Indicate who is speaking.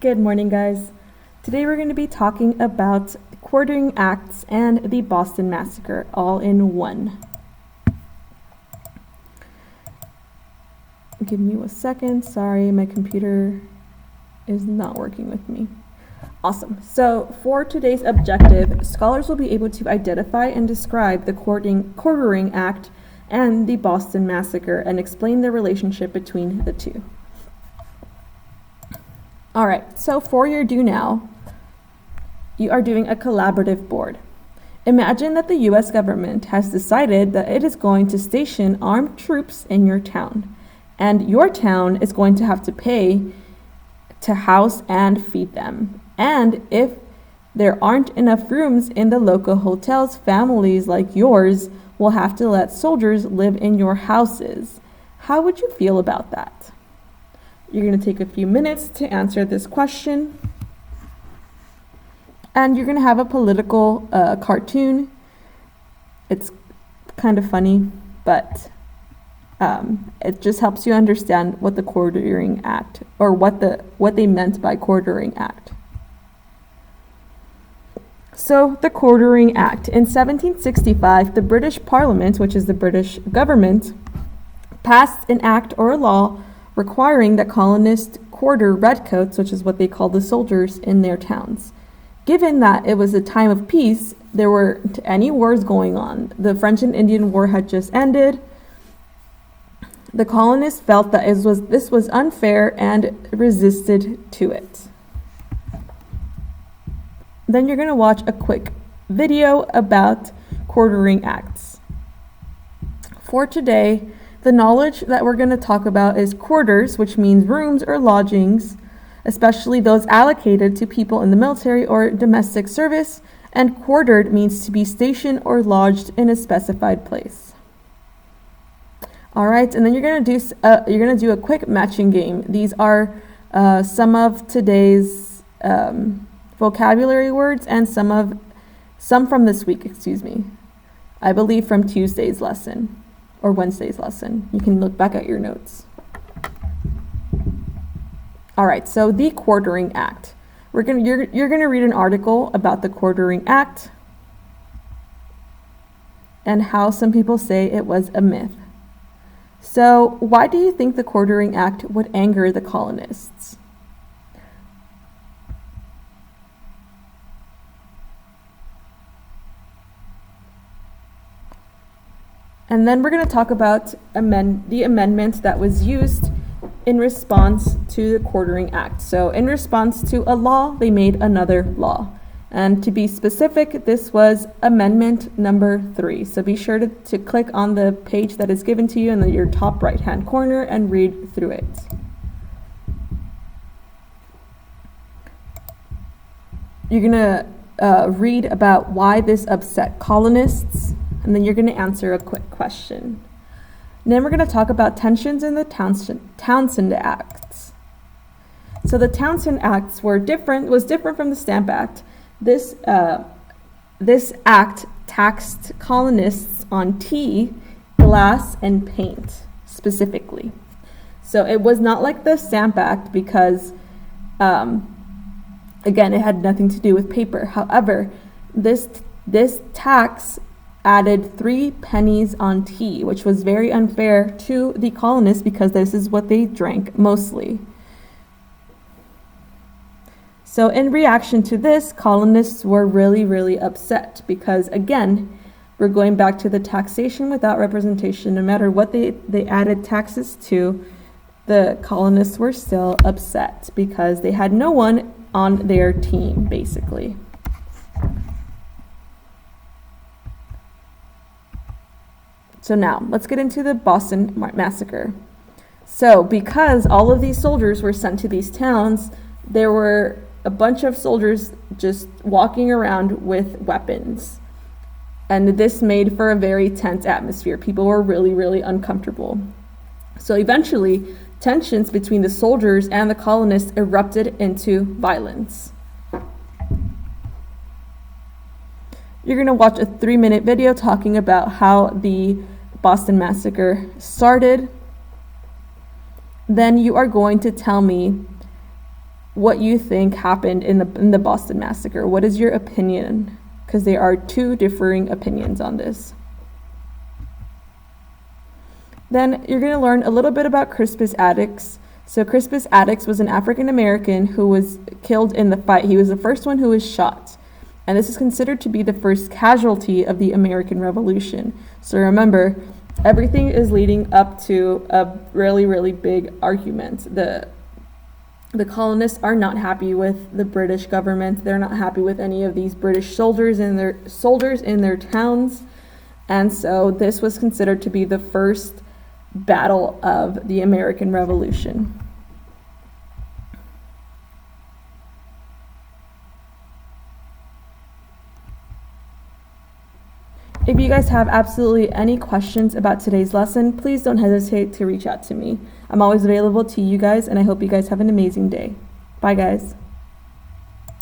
Speaker 1: Good morning, guys. Today we're going to be talking about the Quartering Acts and the Boston Massacre all in one. Give me a second. Sorry, my computer is not working with me. Awesome. So for today's objective, scholars will be able to identify and describe the Quartering Act and the Boston Massacre and explain the relationship between the two. All right, so for your do now, you are doing a collaborative board. Imagine that the US government has decided that it is going to station armed troops in your town, and your town is going to have to pay to house and feed them. And if there aren't enough rooms in the local hotels, families like yours will have to let soldiers live in your houses. How would you feel about that? You're going to take a few minutes to answer this question. And you're going to have a political cartoon. It's kind of funny, but it just helps you understand what the Quartering Act, or what they meant by Quartering Act. So the Quartering Act. In 1765, the British Parliament, which is the British government, passed an act or a law requiring that colonists quarter redcoats, which is what they call the soldiers, in their towns. Given that it was a time of peace, there weren't any wars going on. The French and Indian War had just ended. The colonists felt that this was unfair and resisted to it. Then you're going to watch a quick video about Quartering Acts. For today, the knowledge that we're going to talk about is quarters, which means rooms or lodgings, especially those allocated to people in the military or domestic service, and quartered means to be stationed or lodged in a specified place. All right, and then you're going to do a quick matching game. These are some of today's vocabulary words and some from this week, I believe from Tuesday's lesson or Wednesday's lesson. You can look back at your notes. All right, so the Quartering Act. You're going to read an article about the Quartering Act and how some people say it was a myth. So why do you think the Quartering Act would anger the colonists? And then we're going to talk about the amendment that was used in response to the Quartering Act. So in response to a law, they made another law. And to be specific, this was Amendment number 3. So be sure to click on the page that is given to you in your top right-hand corner and read through it. You're going to read about why this upset colonists, and then you're going to answer a quick question. And then we're going to talk about tensions in the Townshend Acts. So the Townshend Acts was different from the Stamp Act. This act taxed colonists on tea, glass, and paint specifically. So it was not like the Stamp Act because, again, it had nothing to do with paper. However, this tax added 3 pennies on tea, which was very unfair to the colonists because this is what they drank mostly. So in reaction to this, colonists were really, really upset because, again, we're going back to the taxation without representation. No matter what they added taxes to, the colonists were still upset because they had no one on their team, basically. So now, let's get into the Boston Massacre. So because all of these soldiers were sent to these towns, there were a bunch of soldiers just walking around with weapons. And this made for a very tense atmosphere. People were really, really uncomfortable. So eventually, tensions between the soldiers and the colonists erupted into violence. You're going to watch a 3-minute video talking about how the Boston Massacre started. Then you are going to tell me what you think happened in the Boston Massacre. What is your opinion? Because there are two differing opinions on this. Then you're going to learn a little bit about Crispus Attucks. So Crispus Attucks was an African American who was killed in the fight. He was the first one who was shot. And this is considered to be the first casualty of the American Revolution. So remember, everything is leading up to a really, really big argument. The colonists are not happy with the British government. They're not happy with any of these British soldiers in their towns. And so this was considered to be the first battle of the American Revolution. If you guys have absolutely any questions about today's lesson, please don't hesitate to reach out to me. I'm always available to you guys, and I hope you guys have an amazing day. Bye, guys.